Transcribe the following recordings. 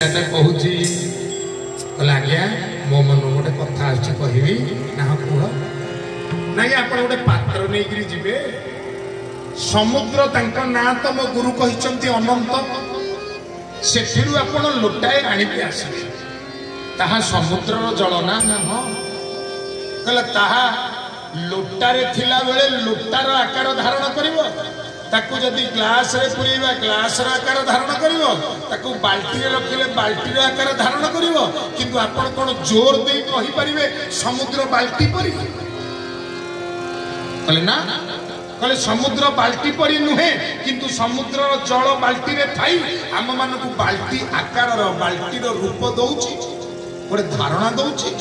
कहूची आज्ञा मो मन गोटे कथा अच्छी कहबी ना कह ना आप गोटे पात्र नहीं जीवे समुद्र ना तो मो गुरु कहते अनंत से आपण लोटाए आणिकी आसबे ताहा समुद्र जल ना हाँ कहला ताहा लोटारे थिला बेले लोटार आकार धारण करिवो ताकू जदि ग्लास रे पुरेबा ग्लास रा आकार धारण करिवो ताकू बाल्टी रे रखिले बाल्टी रा आकार धारण करिवो किंतु आपण कोन जोर दे कहि परिबे समुद्र बाल्टी परी कहले ना कहले समुद्र बाल्टी परी नुहे किंतु समुद्र जल बाल्टी रे थाई आम मानकू बाल्टी आकार रो बाल्टी रो रूप दउची गोटे धारणा दउची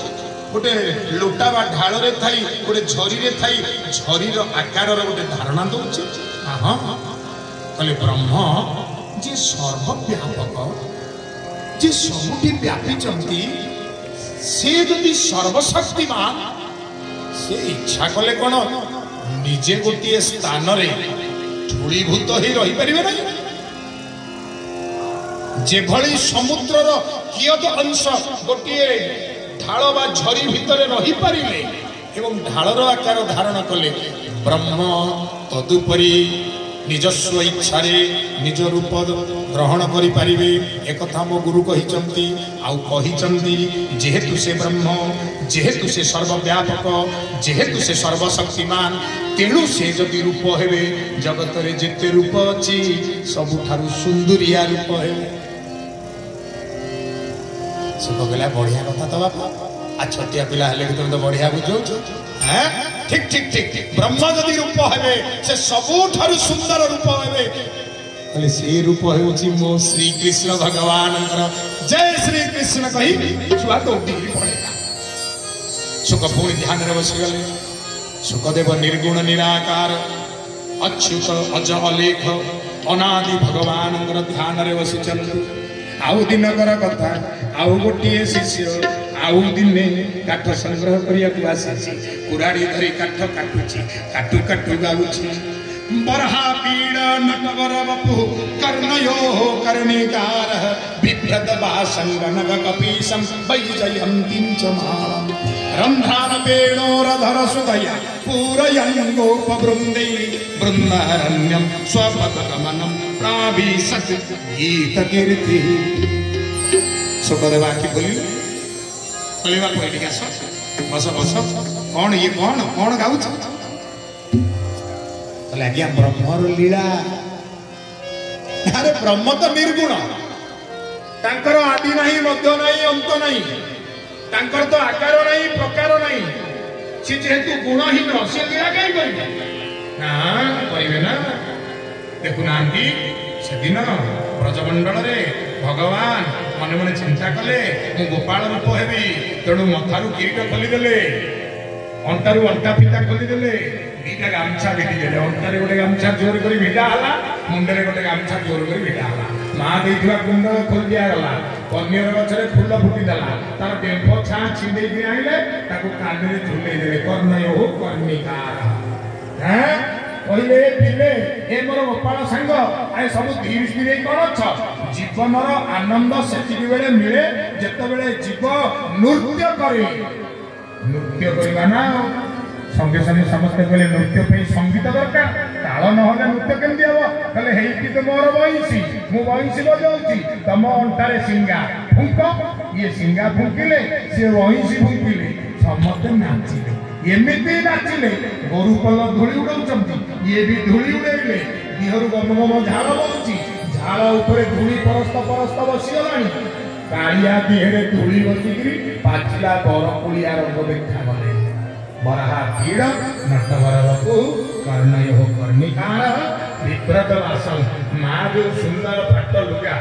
गोटे लोटा बा ढाल रे थाई गोटे झरी रे थाई झरी रो आकार रो गोटे धारणा दउची हाँ कहले ब्रह्म जे सर्वव्यापक जे सबुठी व्यापी से जदि सर्वशक्तिमान से इच्छा कले कौन निजे गोटे स्थान रे धूलीभूत ही रही परिबे नहीं जेभली समुद्र रो कियत अंश गोटे ढाल बा झरी भितर रही परिले एवं ढालर आकार धारण कले ब्रह्म तदुपरी निजस्व इच्छा निज रूप ग्रहण करि परिबे एकथा मो गुरु कहिचंती आउ कहिचंती जेहेतु से ब्रह्म जेहेतु से सर्वव्यापक जेहेतु से सर्वशक्तिमान तेणु से जदि रूप हेबे जगत रे जेते रूप अछि सबुठारु सुंदरिया रूप हेबे से कहला बढ़िया कथा तो बापा आ छोटिया पिला हेले तुम तो बढ़िया बुझो हैं ठीक ठीक ठीक ब्रह्म जदि रूप हेबे से सबुठारु सुंदर रूप हेबे कहले से रूप हेउची मो श्री कृष्ण भगवान जय श्री कृष्ण कहि छुआ तो उठी पड़ेगा सुख पूर्ण ध्यान रे बस गले सुखदेव निर्गुण निराकार अच्युत अज अलेख अनादि भगवान ध्यान रे बसी चलतु आउ दिनकर कथा आउ गोटे शिष्य आउ दिने काठ संग्रह करिया आसी कुराड़ी धरी काठ काटुची काटू काटू गाउची बरहा पीड़ नटवर बपु कर्णयो कर्णिकार बिभ्रत भाषंगनग कपीशं वैजयन्तीं च मालम् रन्ध्रान वेणोरधर सुदया पूरयन् गोपवृन्दै बृन्दारण्यं स्वपदगमनं प्राविशत् गीतकीर्तिः सुखदेवा की बोली बोलिबा कोई ठीक आस बस बस कौन ये कौन गाउछ बोले आज्ञा ब्रह्मर लीला अरे ब्रह्म तो निर्गुण तांकर आदि नहीं मध्य नहीं अंत नहीं तांकर तो आकार नहीं प्रकार नहीं से जेहेतु गुणहीन से लीला कहीं करिबे ना करिबे ना देखु नांती सेदिन ब्रजमंडल रे भगवान मन मन चिंता कले मु गोपाल रूप हेबी तेणु मथारू किरीट खोलीदेले अंटारू अंटा फिता खोलीदेले दीटा गामछा भिड़ीदेले अंटारे गोटे गामछा जोर कर भिड़ा हला मुंडरे गोटे गामछा जोर कर भिड़ा हला माँ देइथुआ कुंडल खोल दिया गला कन्यर गछरे फूल फुटी देला तार डेंफो छा छिंडे दि आइले ताकू कांदरे झुले देले कर्णयो कर्णिकार हैं कहले पिले ए मोर गोपाल संग आए सब धीर स्थिर कौन छ जीवनर आनंद सेतिक बेले मिले जत बेले जीव नृत्य करे नृत्य करबा ना संगे संगे समस्त कहले नृत्य पे संगीत दरकार ताल न होले नृत्य केमदी हबो कहले हेइति तो मोर बंसी मु बंसी बजाउची तम अंटारे सिंगा फुंको ये सिंगा फुंकिले से बंसी फुंकिले समस्त नाचिले एमिति नाचिले गोरु कल धूली उड़ाउचंती ये भी धूली उड़ेले दिहरु गम गम झाड़ बसुची झाड़ ऊपर धूली परस्त परस्त बसी गलानी कालिया दिहरे धूली बसिकरी पाचिला बरकुलिया रंग देखा गले बरहा पीड़ नटवर बपु कर्णयो कर्णिकार विभ्रत वासं माँ जो सुंदर पट्ट लुगा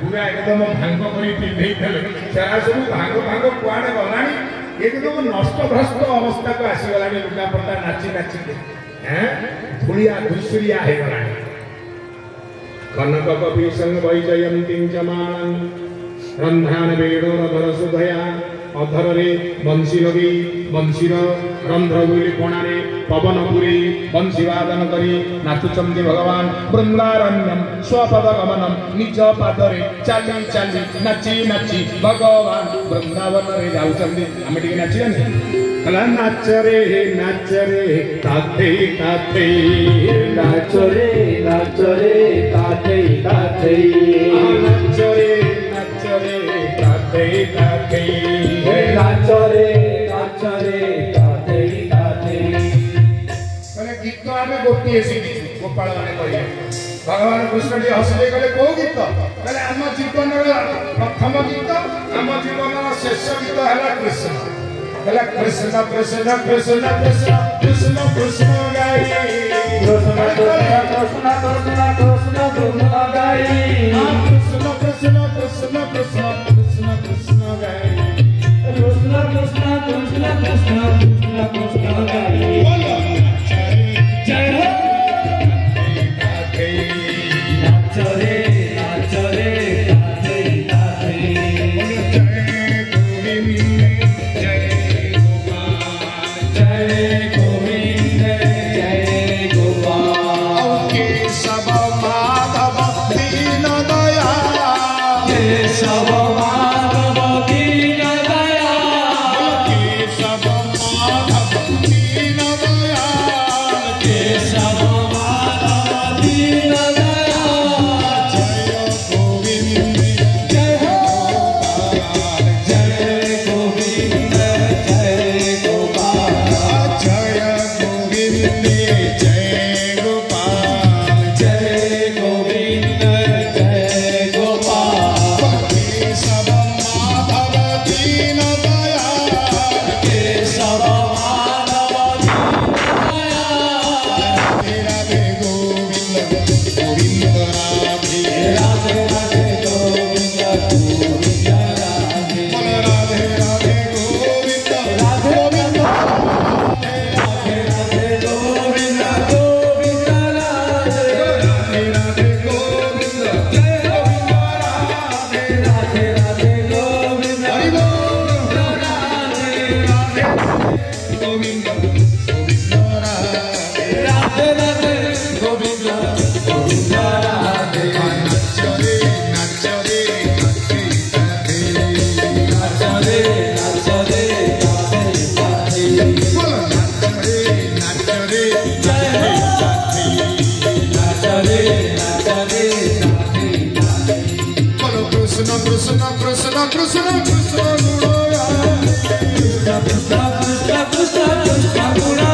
पूरा एकदम भांग करी पिंधे सेरा सब भांग भांग कुआड़े गलानी एकदम नष्ट भ्रष्ट अवस्था को आसीगलानी लुगा पट्टा नाची नाची हैं धूलिया धुसुरिया है गलानी कनक कपीशं वैजयन्तीं च मालम् रन्ध्रान वेणोरधर सुधया अधर बंशी लगे बंशीर रंध्रगुली कोणारे पवन पुरी बंशी वादन करी नाचुचंदी भगवान वृंदारण्यम स्वपद गमनम निज पादरे चाली चाली नाची नाची भगवान वृंदावन रे जाउचंदी आमे टिके नाचियानी कला नाच रे ताते ताते नाच रे ताते ताते नाच रे ताते ताते नाच रे ताते ताते माने गीत आमे गोटे सिखी गोपाल माने कहिए भगवान कृष्ण जी हसले कहले को गीत कहले आम जीवन प्रथम गीत आम जीवन शेष गीत हला कृष्ण कहले कृष्ण कृष्ण कृष्ण कृष्ण कृष्ण कृष्ण गाई कृष्ण कृष्ण कृष्ण कृष्ण कृष्ण गाई कृष्ण कृष्ण कृष्ण कृष्ण कृष्ण कृष्ण गाई कृष्ण कृष्ण कृष्ण कृष्ण कृष्ण कृष्ण गाई बोलो जय हो नाच रे ताते ताते जय गोविंद जय गोपाल केशव माधव दीन दयाल केशव माधव दीन दयाल केशव माधव दीन दयाल केशव माधव दीन दयाल जय गोविंद जय गोपाल जय गोविंद जय गोपाल जय गोविंद जय गोपाल जय गोविंद जय गोपाल केशव माधव दीन दयाल केशव माधव दीन दयाल राधे गोविंद गोविंद राधे राधे गोविंद गोविंद राधे बोलो राधे राधे गोविंद राधे गोविंद राधे राधे गोविंद गोविंद राधे राधे राधे गोविंद जय गोविंद राधे राधे गोविंद हरि बोल राधे गोविंद गोविंद राधे राधे राधे गोविंद गोविंद राधे नाच रे नाच रे नाच रे ताते ताते बोलो नाच रे जय नाच रे ताते ताते बोलो कृष्ण कृष्ण कृष्ण कृष्ण कृष्ण गुणया कृष्ण कृष्ण कृष्ण कृष्ण कृष्ण गुणा